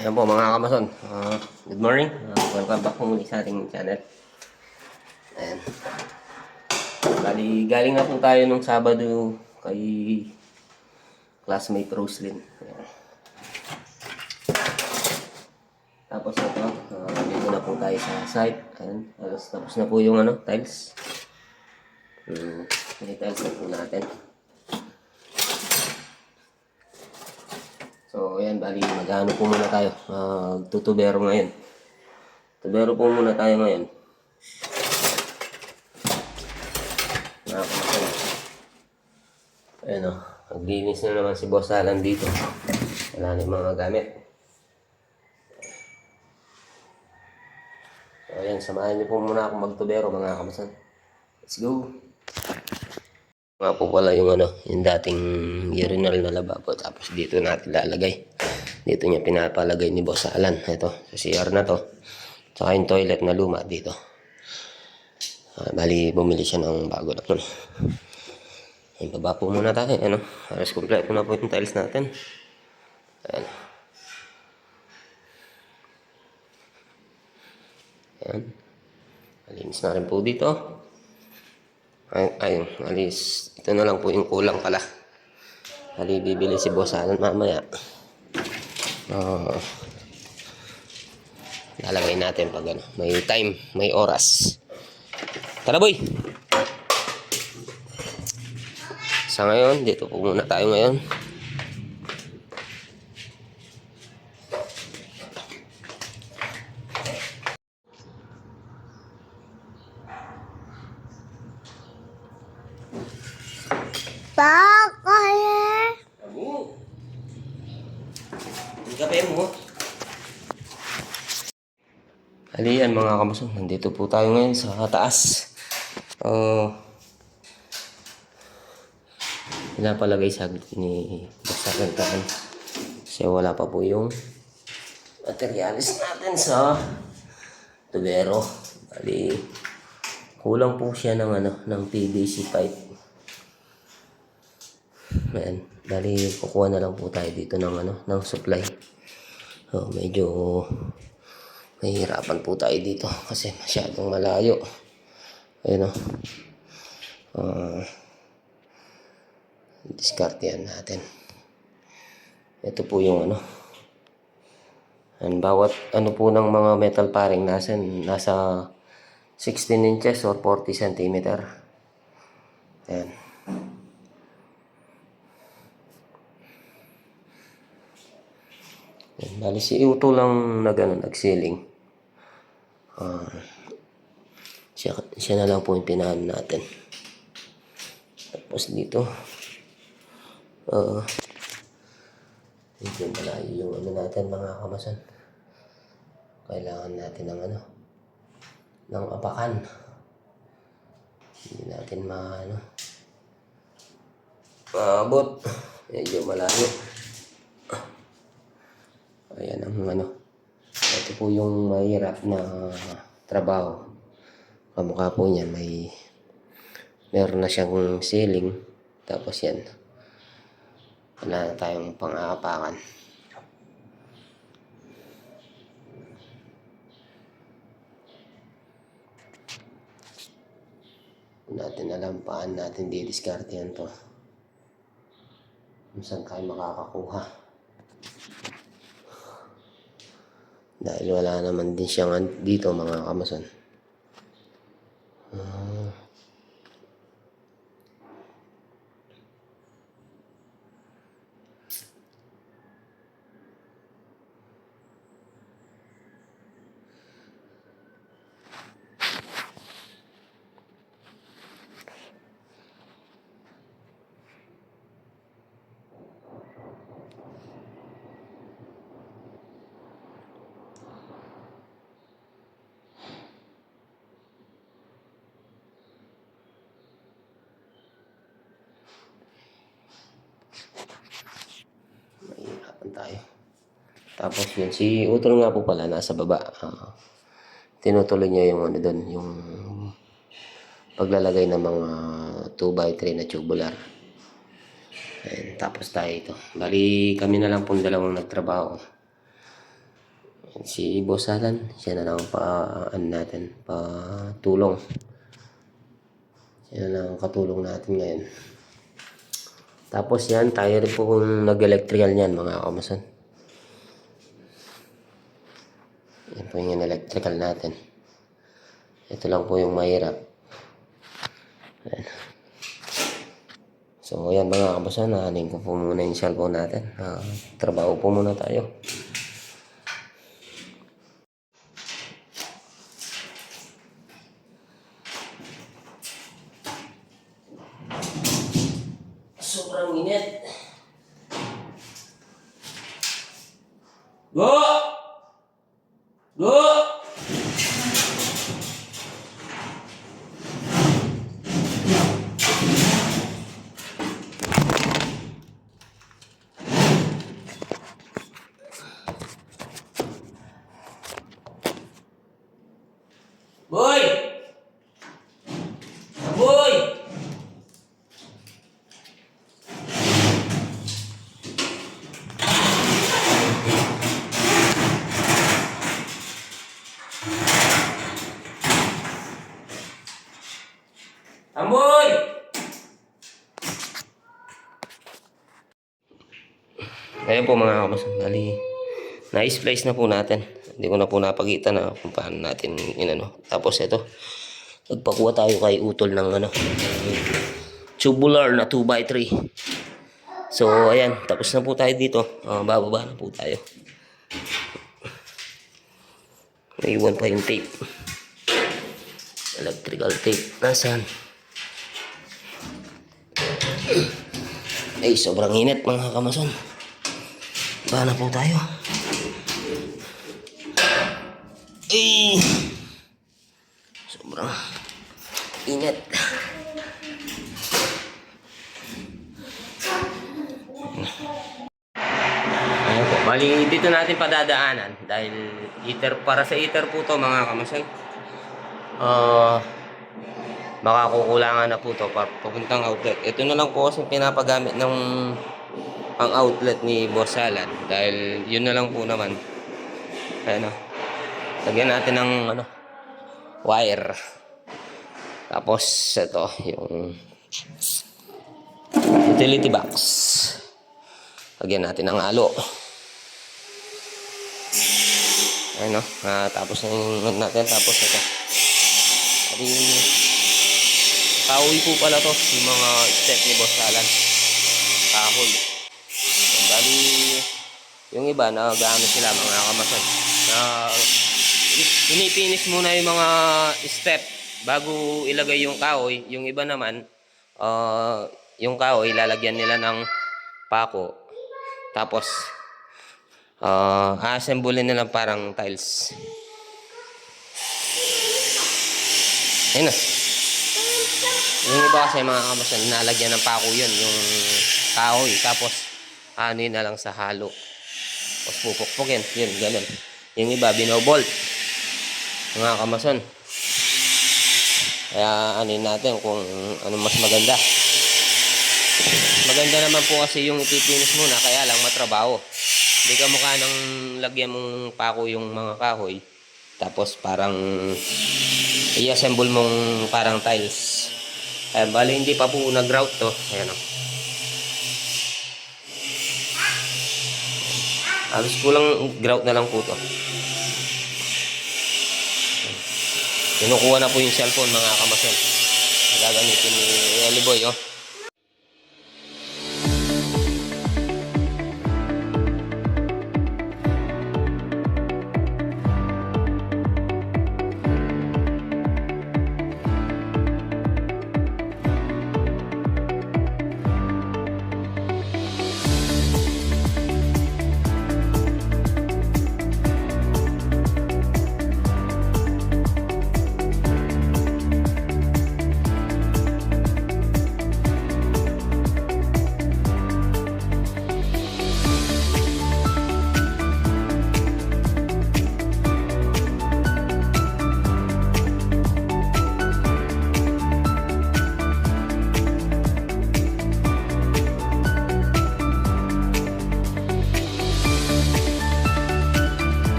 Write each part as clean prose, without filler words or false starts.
Ayan po mga kamason. Good morning. Welcome back po muli sa ating channel. Ayan. Galing na po tayo nung Sabado kay classmate Roslyn. Ayan. Tapos ito, dito na po tayo sa site. Ayan. Tapos na po yung tiles. May tiles na po natin. So, ayan, mag-ano po muna tayo. Tutubero ngayon. Tubero po muna tayo ngayon. Ayan o. Naglinis na naman si Boss Alan dito. Wala na yung mga gamit. So, ayan, samahan niyo po muna akong magtubero mga kamasan. Let's go! Nga po pala yung yung dating urinal na lababo. Tapos dito natin lalagay. Dito niya pinapalagay ni Boss Alan. Ito, sa CR na to. Tsaka yung toilet na luma dito. Bali, bumili siya ng bago na to. Ayan, baba po muna tayo. Halos kompleto na po yung tiles natin. Ayan. Ayan. Malinis na rin po dito. Ayun, alis. Ito na lang po yung kulang pala. Bali, bibili si Boss Alan mamaya. Lalagay natin pag may time, may oras. Tara boy! Sa ngayon, dito po muna tayo ngayon. Bakit? Abu! Ang gabi mo. Halian mga kamasong, nandito po tayo ngayon sa taas. Pinapalagay saglit ni Baksakan kasi wala pa po yung materialis natin sa tubero. Bali, kulang po siya ng PVC pipe. Ayan, bali kukuha na lang po tayo dito ng supply. So, medyo mahihirapan po tayo dito kasi masyadong malayo. Ayun diskartehan natin. Ito po yung bawat po ng mga metal paring nasa 16 inches or 40 centimeter. Ayan. Bali si Uto lang nag-ceiling. Siya na lang po yung pinahan natin. Tapos dito medyo malayo yung natin mga kamasan. Kailangan natin ng apakan. Hindi natin maabot. Medyo malayo. Ayan ang ito po yung mahirap na trabaho. Kamukha po niya meron na siyang ceiling. Tapos yan, wala na tayong pang-aapakan. Natin alam paano natin didiskarte yan to. Kung saan tayo makakakuha. Dahil wala naman din siyang dito mga kamason. Tayo. Tapos yun, si Utol nga po pala nasa baba. Tinutuloy niya yung doon, yung paglalagay ng mga 2x3 na tubular. Ayan, tapos tayo ito. Bali kami na lang pong dalawang nagtrabaho. Si Boss Alan, siya na lang ano natin, patulong. Siya na lang ang katulong natin ngayon. Tapos yan, tayo rin po kung nag-electrical niyan mga kamason. Yan po yung electrical natin. Ito lang po yung mahirap. Ayan. So yan mga kamason, nahanin ko po muna yung cellphone natin. Trabaho po muna tayo. Sobrang init. Go! Go! Boy! Boy! Amboy! Kaya po mga kamason, bali, na-splice na po natin. Hindi ko na po napakita na kung paano natin inano. Tapos ito, nagpakuha tayo kay Utol ng tubular na 2x3. So ayan, tapos na po tayo dito. Bababa na po tayo. Naiwan pa yung tape. Electrical tape. Nasaan? Ay, sobrang init mga kamason. Baba na po tayo. Ay! Sobrang init. Ayan po. Bali, dito natin padadaanan. Dahil para sa heater po to mga kamason. Baka kukulangan na po to papuntang outlet. Ito na lang po kasi pinapagamit ng ang outlet ni Boss Alan. Dahil yun na lang po naman. Ayan o. Lagyan natin ng wire. Tapos ito yung utility box. Lagyan natin ng halo. Ayan o. Tapos na natin. Tapos ito. Kahoy po pala to, yung mga step ni Boss Alan. Kahoy. Bali, yung iba, nag-ano sila mga kamason. Pinipinis muna yung mga step bago ilagay yung kahoy. Yung iba naman, yung kahoy, lalagyan nila ng pako. Tapos, assemble nila parang tiles. Ayun na. Yung iba kasi mga kamason, nalagyan ng pako yun, yung kahoy. Tapos, ano na lang sa halo. Tapos pupukpukin. Yun, ganun. Yung iba, binobolt. Mga kamason. Kaya, ano natin kung ano mas maganda. Maganda naman po kasi yung ipipinis muna, kaya lang matrabaho. Hindi ka mukha nang lagyan mong pako yung mga kahoy. Tapos, parang i-assemble mong parang tiles. Ayan, bali hindi pa po nag-grout to. Ayan o. Alos kulang grout na lang po to. Kinukuha na po yung cellphone mga kamason. Gagamitin ni Eliboy oh.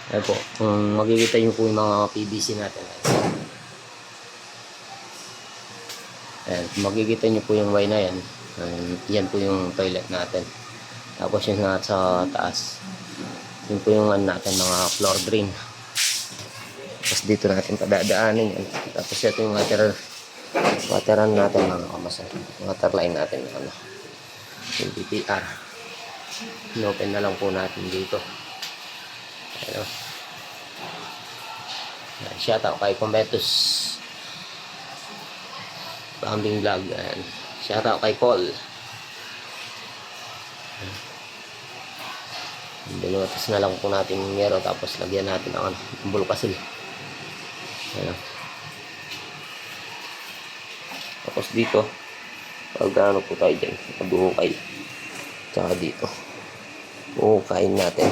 Ayan po, kung makikita nyo po yung mga PVC natin. Ayan, kung makikita nyo po yung Y na yan. Yan po yung toilet natin. Tapos yung nasa taas, yun po yung natin mga floor drain. Tapos dito natin padadaanin yan. Tapos ito yung wateran natin mga kamasan. Water line natin. Yung DPR. Inopen na lang po natin dito. Ayan. Shout out kay Cometus Plumbing Vlog. Ayan. Shout out kay Cole. Binutas na lang po natin yung yero, tapos lagyan natin ng bulkasil. Ayan. Tapos dito, pag po tayo dyan, pag-uukay. Tsaka dito, uukayin natin.